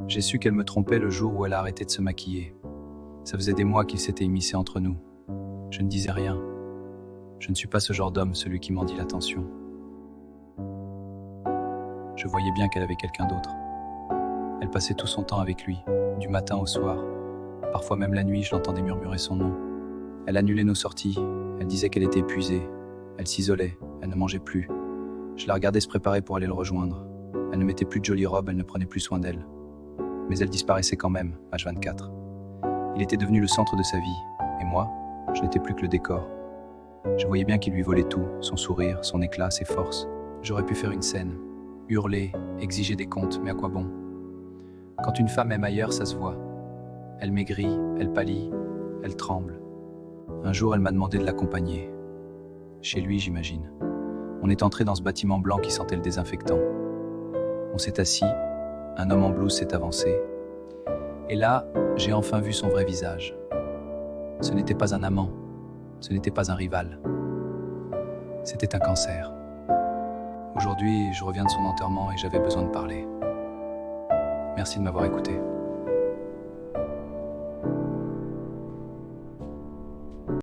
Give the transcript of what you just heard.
J'ai su qu'elle me trompait le jour où elle a arrêté de se maquiller. Ça faisait des mois qu'il s'était immiscé entre nous. Je ne disais rien. Je ne suis pas ce genre d'homme, celui qui mendie l'attention. Je voyais bien qu'elle avait quelqu'un d'autre. Elle passait tout son temps avec lui, du matin au soir. Parfois même la nuit, je l'entendais murmurer son nom. Elle annulait nos sorties, elle disait qu'elle était épuisée. Elle s'isolait, elle ne mangeait plus. Je la regardais se préparer pour aller le rejoindre. Elle ne mettait plus de jolies robes, elle ne prenait plus soin d'elle. Mais elle disparaissait quand même, H24. Il était devenu le centre de sa vie, et moi, je n'étais plus que le décor. Je voyais bien qu'il lui volait tout, son sourire, son éclat, ses forces. J'aurais pu faire une scène, hurler, exiger des comptes, mais à quoi bon? Quand une femme aime ailleurs, ça se voit. Elle maigrit, elle pâlit, elle tremble. Un jour, elle m'a demandé de l'accompagner. Chez lui, j'imagine. On est entré dans ce bâtiment blanc qui sentait le désinfectant. On s'est assis, un homme en blouse s'est avancé. Et là, j'ai enfin vu son vrai visage. Ce n'était pas un amant, ce n'était pas un rival. C'était un cancer. Aujourd'hui, je reviens de son enterrement et j'avais besoin de parler. Merci de m'avoir écouté.